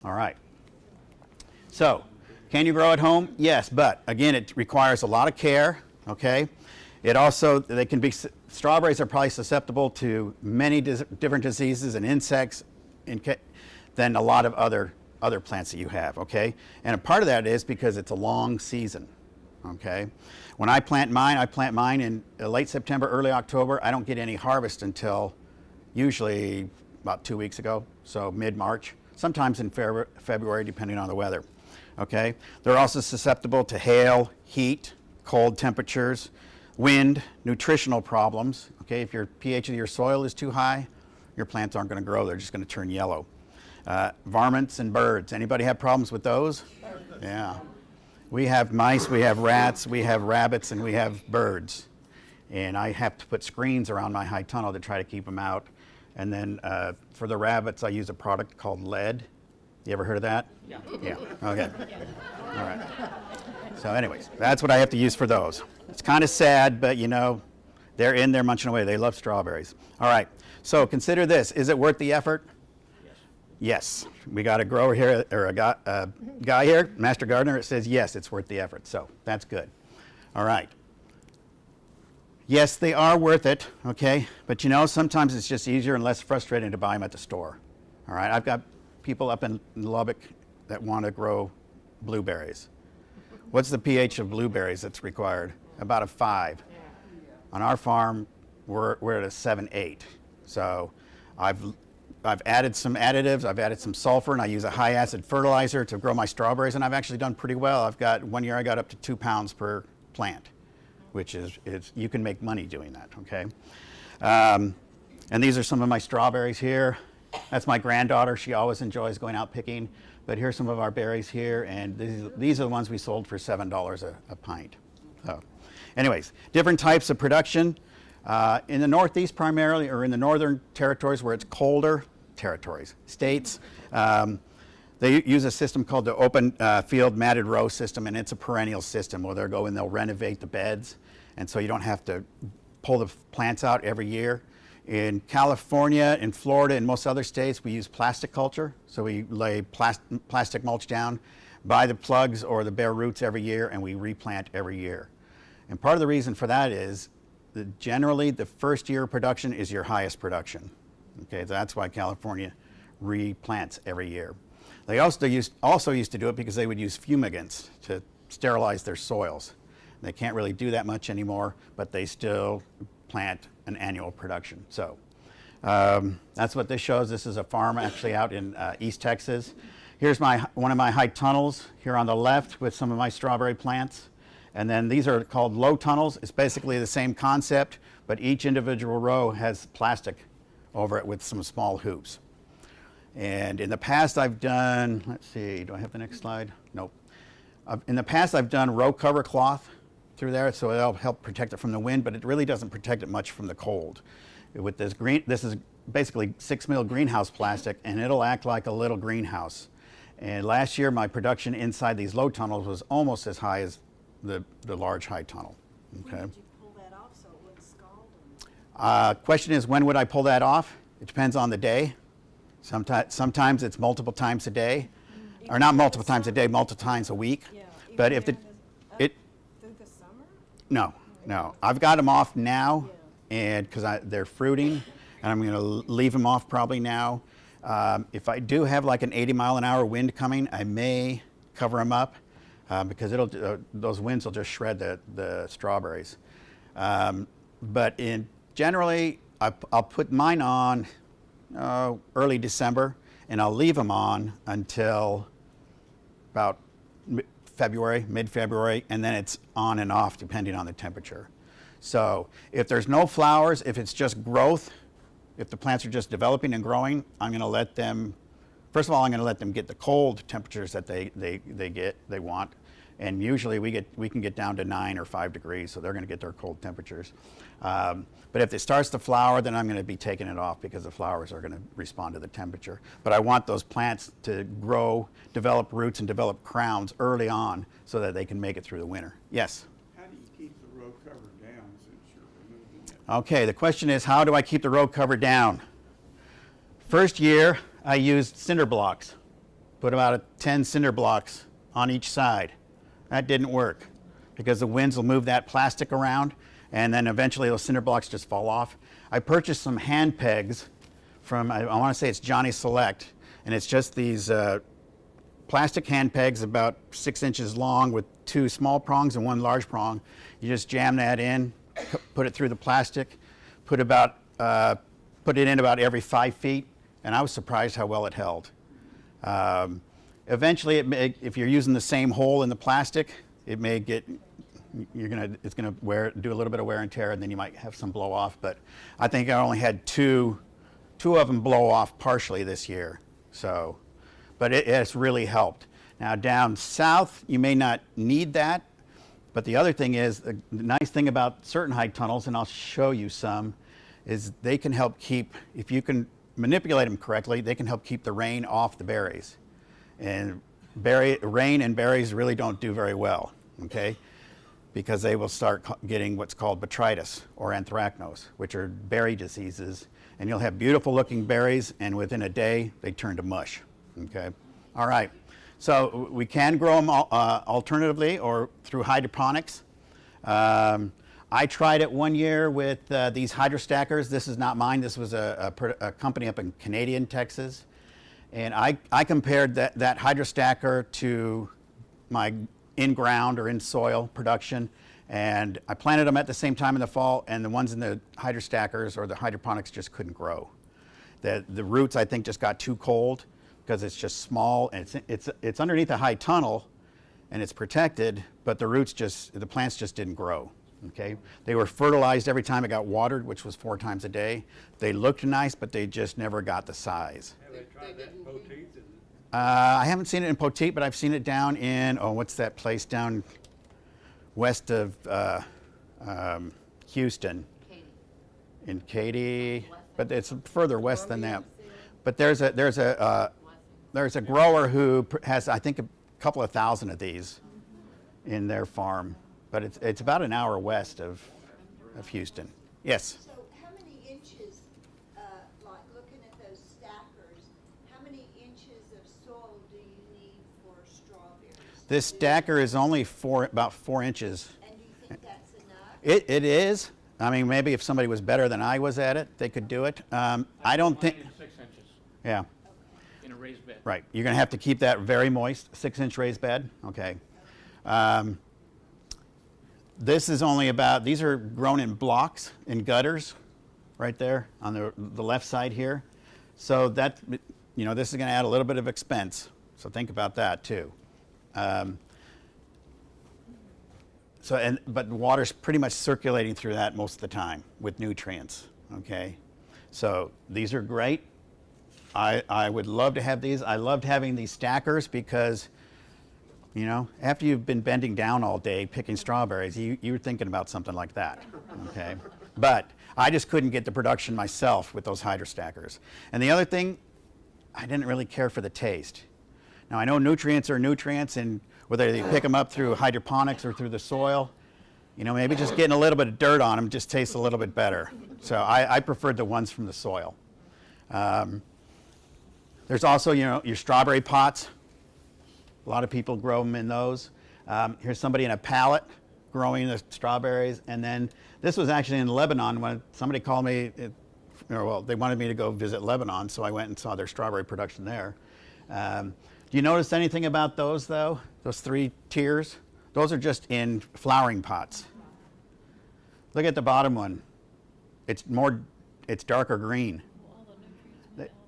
All right. So, can you grow at home? Yes, but again, it requires a lot of care, okay? It also, strawberries are probably susceptible to many different diseases and insects than a lot of other plants that you have, okay? And a part of that is because it's a long season, okay? When I plant mine in late September, early October. I don't get any harvest until usually about 2 weeks ago, so mid-March, sometimes in February, depending on the weather, okay? They're also susceptible to hail, heat, cold temperatures, wind, nutritional problems, okay? If your pH of your soil is too high, your plants aren't going to grow. They're just going to turn yellow. Varmints and birds. Anybody have problems with those? Yeah. We have mice, we have rats, we have rabbits, and we have birds. And I have to put screens around my high tunnel to try to keep them out. And then for the rabbits, I use a product called lead. You ever heard of that? Yeah. Yeah. Okay. All right. So anyways, that's what I have to use for those. It's kind of sad, but you know, they're in there munching away. They love strawberries. All right. So consider this. Is it worth the effort? Yes. We got a grower here, or a guy here, master gardener, that says yes, it's worth the effort. So that's good. All right. Yes, they are worth it, okay? But you know, sometimes it's just easier and less frustrating to buy them at the store. All right. I've got people up in Lubbock that want to grow blueberries. What's the pH of blueberries that's required? About a 5. On our farm, we're at a 7, 8. So I've added some additives, I've added some sulfur, and I use a high acid fertilizer to grow my strawberries, and I've actually done pretty well. One year I got up to 2 pounds per plant, which is you can make money doing that, okay? And these are some of my strawberries here. That's my granddaughter. She always enjoys going out picking. But here's some of our berries here, and these are the ones we sold for $7 a pint. So, anyways, different types of production. In the Northeast primarily, or in the northern territories where it's colder, states, they use a system called the open field matted row system, and it's a perennial system where they'll go and they'll renovate the beds, and so you don't have to pull the plants out every year. In California, in Florida, and most other states, we use plastic culture. So we lay plastic mulch down, buy the plugs or the bare roots every year, and we replant every year. And part of the reason for that is that generally the first year of production is your highest production. Okay, that's why California replants every year. They also used to do it because they would use fumigants to sterilize their soils. They can't really do that much anymore, but they still plant an annual production. So that's what this shows. This is a farm actually out in East Texas. Here's one of my high tunnels here on the left with some of my strawberry plants. And then these are called low tunnels. It's basically the same concept, but each individual row has plastic over it with some small hoops. And in the past I've done, let's see, do I have the next slide? Nope. In the past I've done row cover cloth through there, so it'll help protect it from the wind, but it really doesn't protect it much from the cold. With this this is basically 6 mil greenhouse plastic, and it'll act like a little greenhouse. And last year my production inside these low tunnels was almost as high as the large high tunnel. Okay. When did you pull that off so it wouldn't scald? Question is, when would I pull that off? It depends on the day. Sometimes it's multiple times a day, or not multiple times a day, multiple times a week. Yeah. But if Through the summer? No. I've got them off now, and because they're fruiting, and I'm going to leave them off probably now. If I do have like an 80-mile-an-hour wind coming, I may cover them up because those winds will just shred the strawberries. But generally, I'll put mine on early December, and I'll leave them on until about mid-February, and then it's on and off depending on the temperature. So if there's no flowers, if it's just growth, if the plants are just developing and growing, I'm going to let them, first of all, I'm going to let them get the cold temperatures that they want. And usually we can get down to 9 or 5 degrees, so they're going to get their cold temperatures. But if it starts to flower, then I'm going to be taking it off because the flowers are going to respond to the temperature. But I want those plants to grow, develop roots, and develop crowns early on so that they can make it through the winter. Yes? How do you keep the row cover down since you're removing it? Okay, the question is, how do I keep the row cover down? First year, I used cinder blocks. put about 10 cinder blocks on each side. That didn't work because the winds will move that plastic around and then eventually those cinder blocks just fall off. I purchased some hand pegs from, I want to say it's Johnny Select, and it's just these plastic hand pegs about 6 inches long with 2 small prongs and 1 large prong. You just jam that in, put it through the plastic, put it in about every 5 feet, and I was surprised how well it held. Eventually, if you're using the same hole in the plastic, it may get, it's gonna do a little bit of wear and tear, and then you might have some blow off. But I think I only had two of them blow off partially this year. So, but it's really helped. Now down south, you may not need that, but the other thing is, the nice thing about certain high tunnels, and I'll show you some, is they can help keep, if you can manipulate them correctly, they can help keep the rain off the berries. And rain and berries really don't do very well, okay? Because they will start getting what's called botrytis or anthracnose, which are berry diseases. And you'll have beautiful looking berries, and within a day, they turn to mush, okay? All right, so we can grow them alternatively or through hydroponics. I tried it one year with these hydrostackers. This is not mine. This was a company up in Canadian, Texas. And I compared that hydrostacker to my in-ground or in-soil production. And I planted them at the same time in the fall, and the ones in the hydrostackers or the hydroponics just couldn't grow. The roots, I think, just got too cold because it's just small, and it's underneath a high tunnel, and it's protected, but the plants just didn't grow. Okay, they were fertilized every time it got watered, which was 4 times a day. They looked nice, but they just never got the size. Have they tried that in Poteet? I haven't seen it in Poteet, but I've seen it down in, what's that place down west of Houston? Katy. In Katy, but it's further west than that. But there's a grower who has, I think, a couple of thousand of these in their farm. But it's about an hour west of Houston. Yes? So how many inches, like looking at those stackers, how many inches of soil do you need for strawberries? This stacker is only about 4 inches. And do you think that's enough? It is. I mean, maybe if somebody was better than I was at it, they could do it. I don't think. 6 inches Yeah. in a raised bed. Right. You're going to have to keep that very moist. 6-inch raised bed. Okay. This is only about, these are grown in blocks in gutters right there on the left side here. So that, this is going to add a little bit of expense. So think about that too. But the water's pretty much circulating through that most of the time with nutrients, okay? So these are great. I would love to have these. I loved having these stackers because after you've been bending down all day picking strawberries, you're thinking about something like that, okay? But I just couldn't get the production myself with those hydrostackers. And the other thing, I didn't really care for the taste. Now, I know nutrients are nutrients, and whether they pick them up through hydroponics or through the soil, maybe just getting a little bit of dirt on them just tastes a little bit better. So I preferred the ones from the soil. There's also, your strawberry pots. A lot of people grow them in those. Here's somebody in a pallet growing the strawberries. And then this was actually in Lebanon when somebody called me, they wanted me to go visit Lebanon, so I went and saw their strawberry production there. Do you notice anything about those, though? Those 3 tiers? Those are just in flowering pots. Look at the bottom one. It's darker green.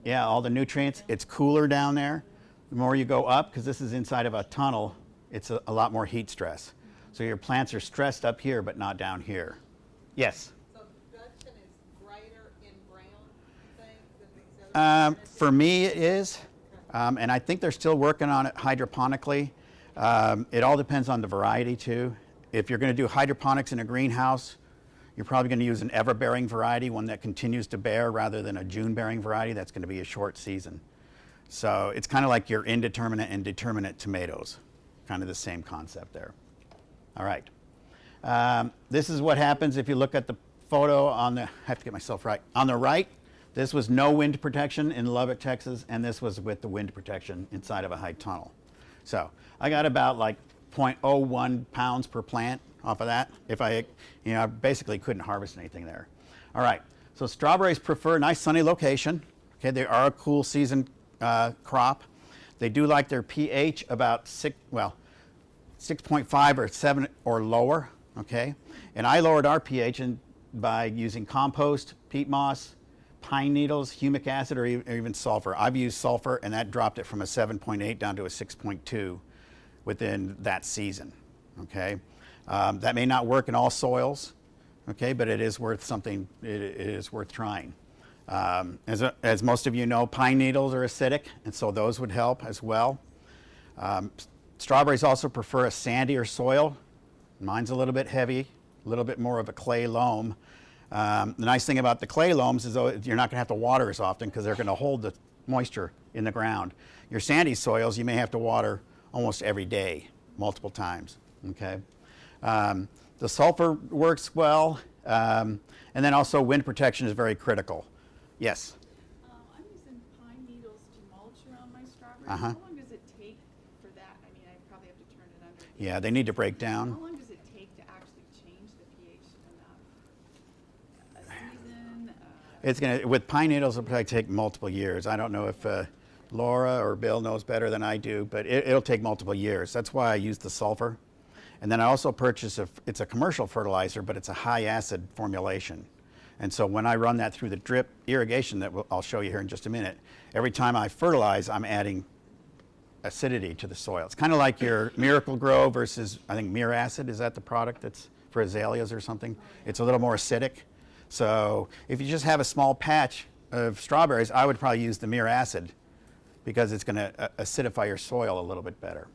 Yeah, all the nutrients. It's cooler down there. The more you go up, because this is inside of a tunnel, it's a lot more heat stress. So your plants are stressed up here, but not down here. Yes? So production is greater in brown, you think, than these other? For me, it is. And I think they're still working on it hydroponically. It all depends on the variety, too. If you're going to do hydroponics in a greenhouse, you're probably going to use an ever-bearing variety, one that continues to bear, rather than a June-bearing variety. That's going to be a short season. So it's kind of like your indeterminate and determinate tomatoes, kind of the same concept there. All right. This is what happens if you look at the photo on the, I have to get myself right. On the right, This was no wind protection in Lubbock, Texas, and this was with the wind protection inside of a high tunnel. So I got about like 0.01 pounds per plant off of that. If I, I basically couldn't harvest anything there. All right, so strawberries prefer a nice sunny location. Okay, they are a cool season crop. They do like their pH about 6.5 or 7 or lower. Okay, and I lowered our pH by using compost, peat moss, pine needles, humic acid, or even sulfur. I've used sulfur, and that dropped it from a 7.8 down to a 6.2 within that season. Okay, that may not work in all soils. Okay, but it is worth something. It is worth trying. As most of you know, pine needles are acidic, and so those would help as well. Strawberries also prefer a sandier soil. Mine's a little bit heavy, a little bit more of a clay loam. The nice thing about the clay loams is though you're not going to have to water as often because they're going to hold the moisture in the ground. Your sandy soils, you may have to water almost every day, multiple times. Okay, the sulfur works well, and then also wind protection is very critical. Yes. I'm using pine needles to mulch around my strawberries. Uh-huh. How long does it take for that? I mean, I probably have to turn it under. Yeah, they need to break How down. long does it take to actually change the pH enough? A season? It's gonna with pine needles. It'll probably take multiple years. I don't know if Laura or Bill knows better than I do, but it'll take multiple years. That's why I use the sulfur, and then I also purchase it's a commercial fertilizer, but it's a high acid formulation. And so when I run that through the drip irrigation that I'll show you here in just a minute, every time I fertilize, I'm adding acidity to the soil. It's kind of like your Miracle Grow versus, I think, Mir Acid. Is that the product that's for azaleas or something? It's a little more acidic. So if you just have a small patch of strawberries, I would probably use the Mir Acid because it's going to acidify your soil a little bit better.